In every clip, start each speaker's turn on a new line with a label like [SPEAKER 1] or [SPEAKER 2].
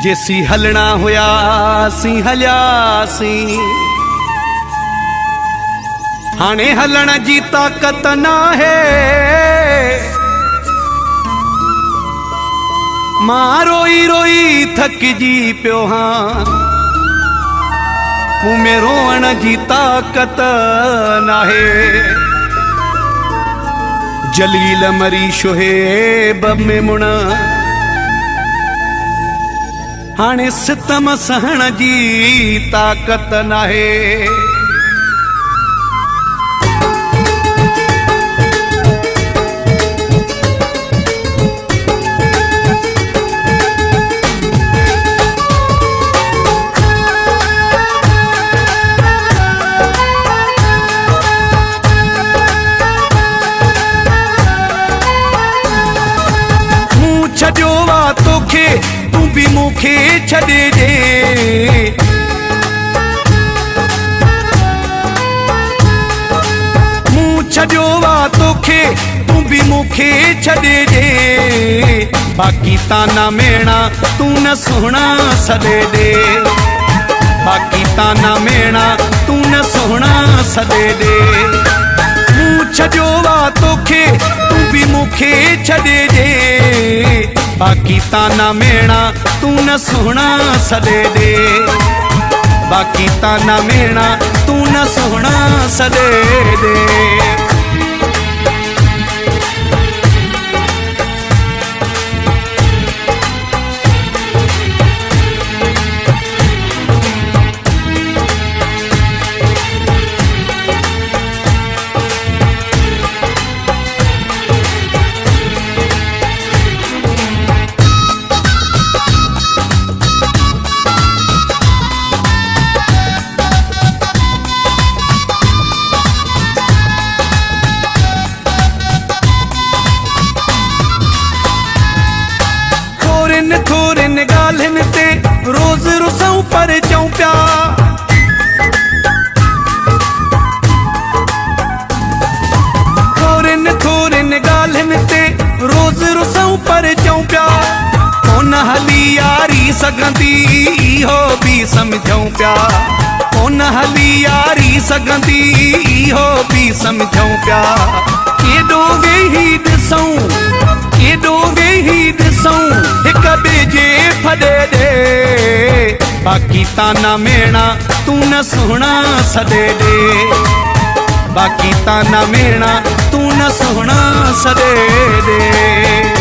[SPEAKER 1] जेसी हलना होया सी हलियासी, हाणे हलण जी ताकत ना है। मां रोई रोई थक जी पियो हाँ, मुँह में रोअण जी ताकत ना है। जलील मरी शोहेब में मुण, हाणे सितम सहण जी ताकत ना है। छॾियो वा तोखे तू भी मूंखे छॾे ॾे, मूं छॾियो वा तोखे तू भी मूंखे छॾे ॾे। बाक़ी ताना मेणा तू न सुहिणा सॾे ॾे, बाक़ी ताना मेणा तू न सुहिणा सॾे ॾे। मूं छॾियो वा तोखे तू भी मूंखे छॾे ॾे, बाक़ी ताना मेणा तू न सुहिणा सॾे ॾे, बाक़ी ताना मेणा तू न सुहिणा सॾे ॾे। थोरन ॻाल्हियुनि ते रोज़ रुसूं पर चऊं पिया, थोरन ॻाल्हियुनि ते रोज़ रुसूं पर चऊं पिया। कोन हली यारी सघंदी इहो बि सम्झूं पिया, कोन हली यारी सघंदी इहो बि सम्झूं पिया। केॾो वेही ॾिसूं, केॾो वेही ॾिसूं हिक ॿिए जे फॾे ॾे। बाक़ी ताना मेणा तू न सुहिणा सॾे ॾे, बाक़ी ताना मेणा तू न सुहिणा सॾे ॾे।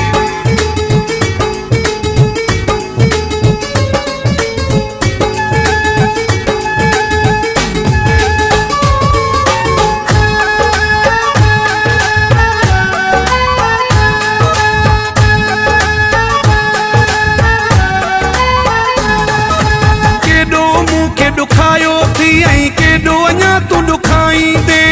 [SPEAKER 1] ॾुखायो थी ऐं केॾो अञा तू ॾुखाईंदे,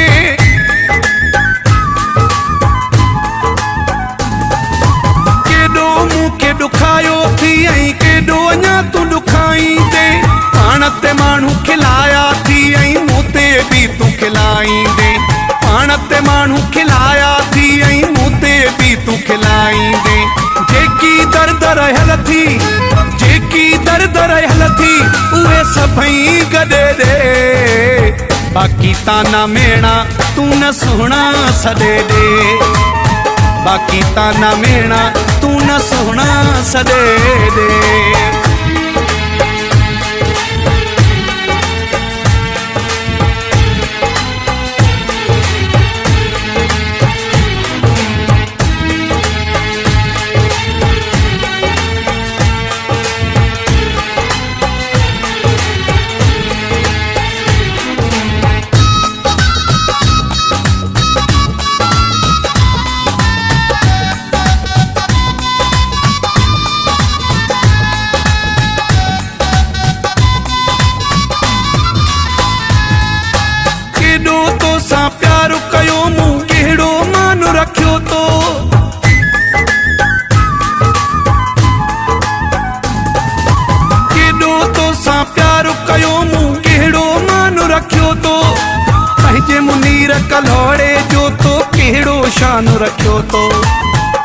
[SPEAKER 1] केॾो मूंखे ॾुखायो थी ऐं केॾो अञा तू ॾुखाईंदे। पाण ते माण्हू खिलाया थी ऐं मूं ते बि तूं खिलाईंदे, पाण ते माण्हू खिलाया थी ऐं मूं ते बि तूं खिलाईंदे। जेकी दर्द रहियल थी, जेकी दर्द रहियल थी उहे सभई गॾे ॾे। बाक़ी ताना मेणा तू न सुहिणा सॾे ॾे, बाक़ी ताना मेणा तू न सुहिणा सॾे ॾे। प्यार कयो मूं कहिड़ो मान रखियो तो, केॾो तोसां प्यार कयो मूं कहिड़ो मान रखियो तो। पंहिंजे मुनीर कलोड़े जो तो कहिड़ो शान रखियो तो,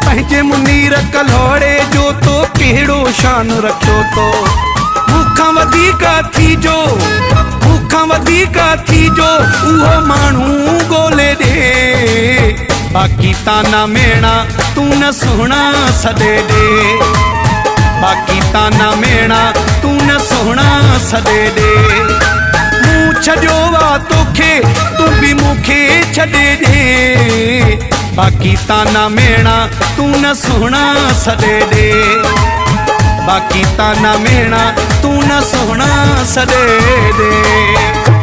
[SPEAKER 1] पंहिंजे मुनीर कल्होड़े जो तो कहिड़ो शान रखियो तो। मूंखां वधीक थीजो, मूंखां वधीक थीजो उहो माण्हू ॻोल्हे ॾे। बाक़ी ताना मेणा तूं न सुहिणा सॾे ॾे, बाक़ी ताना मेणा तूं न सुहिणा सॾे ॾे। मूं छॾियो वा तोखे तूं बि मूंखे छॾे ॾे, बाक़ी ताना मेणा तूं न सुहिणा सॾे ॾे, बाक़ी ताना मेणा तूं न सुहिणा सॾे ॾे।